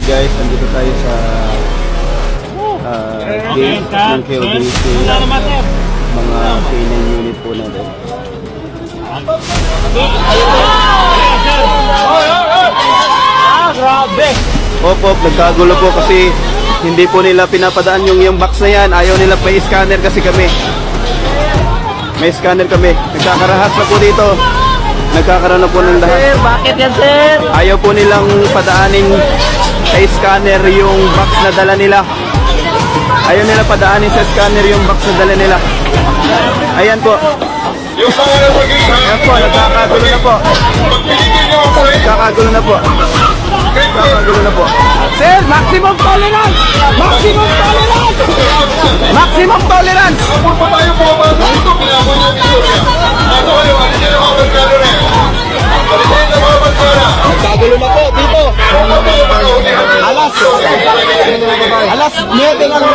guys, nandito tayo sa gate ng KOJC. Mga K9 unit po natin. Grabe! Opo, nagkagulo po kasi hindi po nila pinapadaan yung box na yan. Ayaw nila pa i-scanner kasi kami. May scanner kami. Nagkakarahas na po dito. Nagkakaroon na po ng lahat. Sir, bakit yan, sir? Ayaw po nilang padaanin sa scanner yung box na dala nila. Ayaw nila padaanin sa scanner yung box na dala nila. Ayan po. Ayan po, nagkakagulo na po. Nagkakagulo na po. Nagkakagulo na po. Sir, maximum tolerance! Maximum tolerance! Maximum tolerance! Nagkakagulo na po dito. Alas 9 ng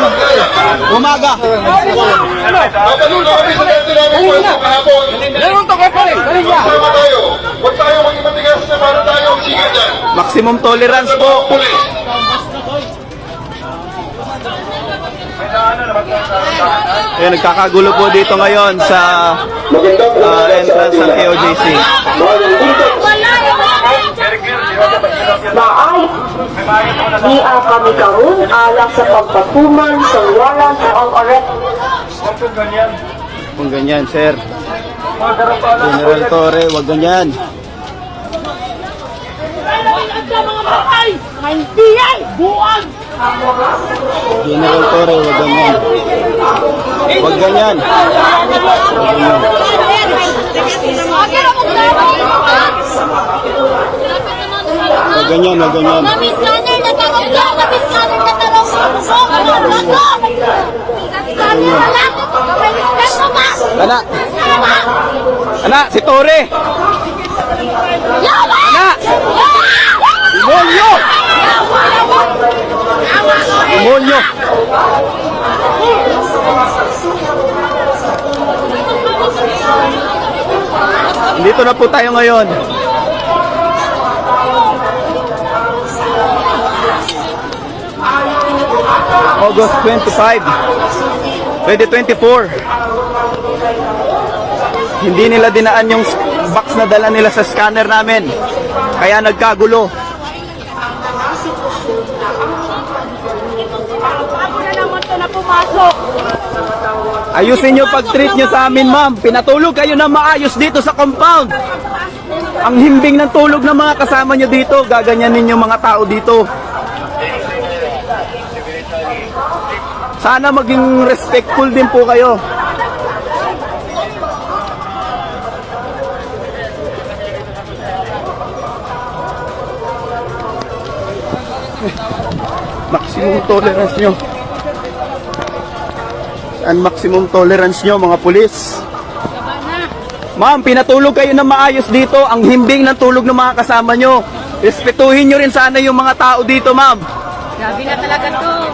umaga. Maximum tolerance po. Ayan, nagkakagulo po dito ngayon sa entrance ng KOJC. Di kami karon alang sa pagpatuman sa warrant of arrest. Kung ganyan, sir. General Torre, wag ganyan. General Torre, wag ganyan. Wag ganyan. Wag ganyan, wag ganyan. Ana. Ana, si Torre. Ana. Demonyo. Demonyo. Dito na po tayo ngayon. August 25, 2024. Hindi nila dinaan yung box na dala nila sa scanner namin. Kaya nagkagulo. Ayusin nyo pag-treat nyo sa amin, ma'am. Pinatulog kayo na maayos dito sa compound. Ang himbing ng tulog ng mga kasama nyo dito, gaganyanin yung mga tao dito. Sana maging respectful din po kayo. Maximum tolerance nyo. Saan maximum tolerance nyo, mga pulis? Ma'am, pinatulog kayo na maayos dito. Ang himbing ng tulog ng mga kasama nyo. Respetuhin nyo rin sana yung mga tao dito, ma'am. Grabe na talaga to.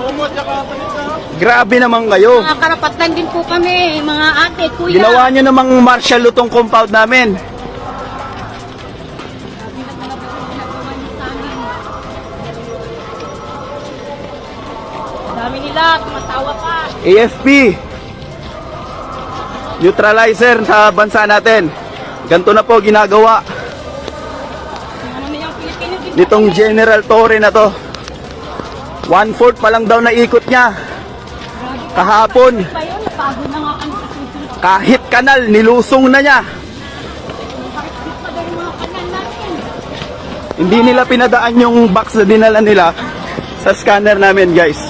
Grabe naman kayo. Mga karapatan din po kami, mga ate, kuya. Ginawa nyo namang martial law tong compound namin. Dami nila, tumatawa pa. AFP. Neutralizer sa bansa natin. Ganito na po ginagawa Ano na yung Pilipino din. nitong General Torre na to. 1/4 pa lang daw na ikot niya. Kahapon, Pa yun, napagod na nga kami sa susunod. kahit kanal, nilusong na niya. Pakit pa daw yung mga kanal natin. Hindi nila pinadaan yung box na dinala nila sa scanner namin, guys.